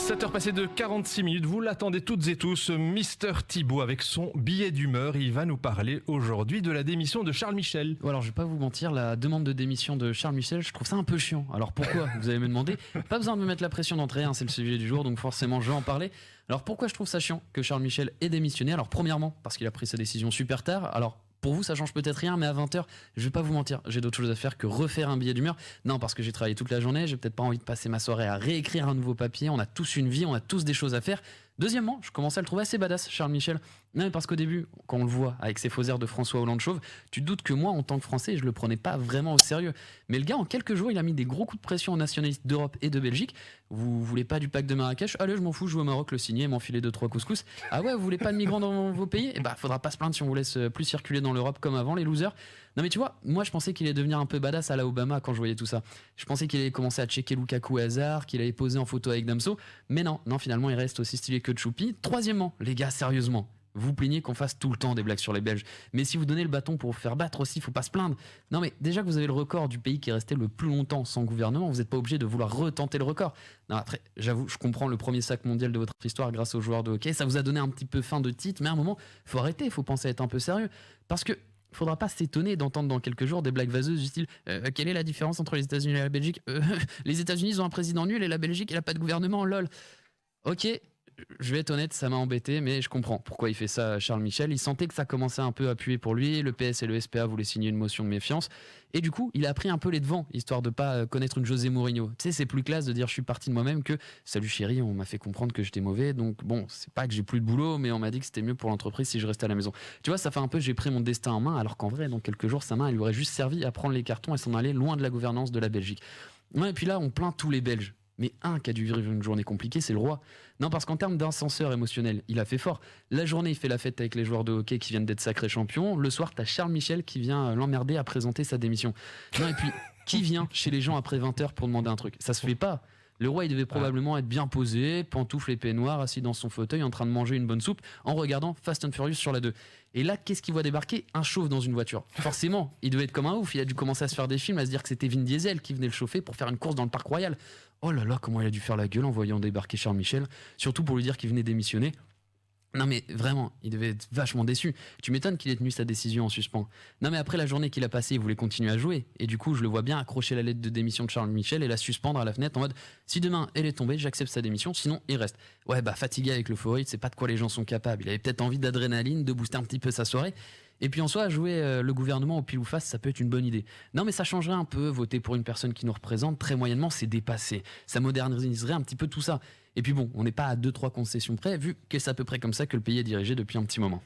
7h passées de 46 minutes, vous l'attendez toutes et tous, Mister Thibaut avec son billet d'humeur. Il va nous parler aujourd'hui de la démission de Charles Michel. Alors je vais pas vous mentir, la demande de démission de Charles Michel, je trouve ça un peu chiant. Alors pourquoi, vous allez me demander? Pas besoin de me mettre la pression d'entrée, c'est le sujet du jour, donc forcément je vais en parler. Alors pourquoi je trouve ça chiant que Charles Michel ait démissionné? Alors premièrement, parce qu'il a pris sa décision super tard. Alors pour vous, ça change peut-être rien, mais à 20h, je vais pas vous mentir, j'ai d'autres choses à faire que refaire un billet d'humeur. Non, parce que j'ai travaillé toute la journée, j'ai peut-être pas envie de passer ma soirée à réécrire un nouveau papier. On a tous une vie, on a tous des choses à faire. Deuxièmement, je commençais à le trouver assez badass, Charles Michel. Non, mais parce qu'au début, quand on le voit avec ses faux airs de François Hollande chauve, tu te doutes que moi, en tant que Français, je le prenais pas vraiment au sérieux. Mais le gars, en quelques jours, il a mis des gros coups de pression aux nationalistes d'Europe et de Belgique. Vous voulez pas du pacte de Marrakech? Allez, je m'en fous, je vais au Maroc le signer, m'enfiler 2-3 couscous. Ah ouais, vous voulez pas de migrants dans vos pays? Eh bah, faudra pas se plaindre si on vous laisse plus circuler dans l'Europe comme avant, les losers. Non mais tu vois, moi je pensais qu'il allait devenir un peu badass à la Obama quand je voyais tout ça. Je pensais qu'il allait commencer à checker Lukaku et Hazard, qu'il allait poser en photo avec Damso. Mais non, finalement il reste aussi stylé que Choupi. Troisièmement, les gars, sérieusement, vous plaignez qu'on fasse tout le temps des blagues sur les Belges. Mais si vous donnez le bâton pour vous faire battre aussi, faut pas se plaindre. Non mais déjà que vous avez le record du pays qui est resté le plus longtemps sans gouvernement, vous n'êtes pas obligé de vouloir retenter le record. Non après, j'avoue, je comprends le premier sac mondial de votre histoire grâce aux joueurs de hockey. Ça vous a donné un petit peu faim de titre, mais à un moment, faut arrêter, faut penser à être un peu sérieux. Parce que faudra pas s'étonner d'entendre dans quelques jours des blagues vaseuses du style quelle est la différence entre les États-Unis et la Belgique? Les États-Unis ils ont un président nul et la Belgique elle a pas de gouvernement, lol. Ok, je vais être honnête, ça m'a embêté, mais je comprends pourquoi il fait ça, Charles Michel. Il sentait que ça commençait un peu à puer pour lui. Le PS et le SPA voulaient signer une motion de méfiance. Et du coup, il a pris un peu les devants, histoire de pas connaître une José Mourinho. Tu sais, c'est plus classe de dire je suis parti de moi-même que salut chérie, on m'a fait comprendre que j'étais mauvais. Donc bon, c'est pas que j'ai plus de boulot, mais on m'a dit que c'était mieux pour l'entreprise si je restais à la maison. Tu vois, ça fait un peu j'ai pris mon destin en main, alors qu'en vrai, dans quelques jours, sa main, elle lui aurait juste servi à prendre les cartons et s'en aller loin de la gouvernance de la Belgique. Ouais, et puis là, on plaint tous les Belges. Mais un qui a dû vivre une journée compliquée, c'est le roi. Non, parce qu'en termes d'ascenseur émotionnel, il a fait fort. La journée, il fait la fête avec les joueurs de hockey qui viennent d'être sacrés champions. Le soir, t'as Charles Michel qui vient l'emmerder à présenter sa démission. Non, et puis, qui vient chez les gens après 20h pour demander un truc? Ça se fait pas. Le roi, il devait probablement être bien posé, pantoufles épais noirs, assis dans son fauteuil, en train de manger une bonne soupe, en regardant Fast and Furious sur la 2. Et là, qu'est-ce qu'il voit débarquer? Un chauve dans une voiture. Forcément, il devait être comme un ouf. Il a dû commencer à se faire des films, à se dire que c'était Vin Diesel qui venait le chauffer pour faire une course dans le parc royal. Oh là là, comment il a dû faire la gueule en voyant débarquer Charles Michel, surtout pour lui dire qu'il venait démissionner. Non mais vraiment, il devait être vachement déçu. Tu m'étonnes qu'il ait tenu sa décision en suspens. Non mais après la journée qu'il a passée, il voulait continuer à jouer. Et du coup, je le vois bien accrocher la lettre de démission de Charles Michel et la suspendre à la fenêtre en mode si demain elle est tombée, j'accepte sa démission, sinon il reste. Ouais bah fatigué avec l'euphorie, c'est pas de quoi les gens sont capables. Il avait peut-être envie d'adrénaline, de booster un petit peu sa soirée. Et puis en soi, jouer le gouvernement au pile ou face, ça peut être une bonne idée. Non mais ça changerait un peu, voter pour une personne qui nous représente, très moyennement, c'est dépassé. Ça moderniserait un petit peu tout ça. Et puis bon, on n'est pas à 2-3 concessions près, vu que c'est à peu près comme ça que le pays est dirigé depuis un petit moment.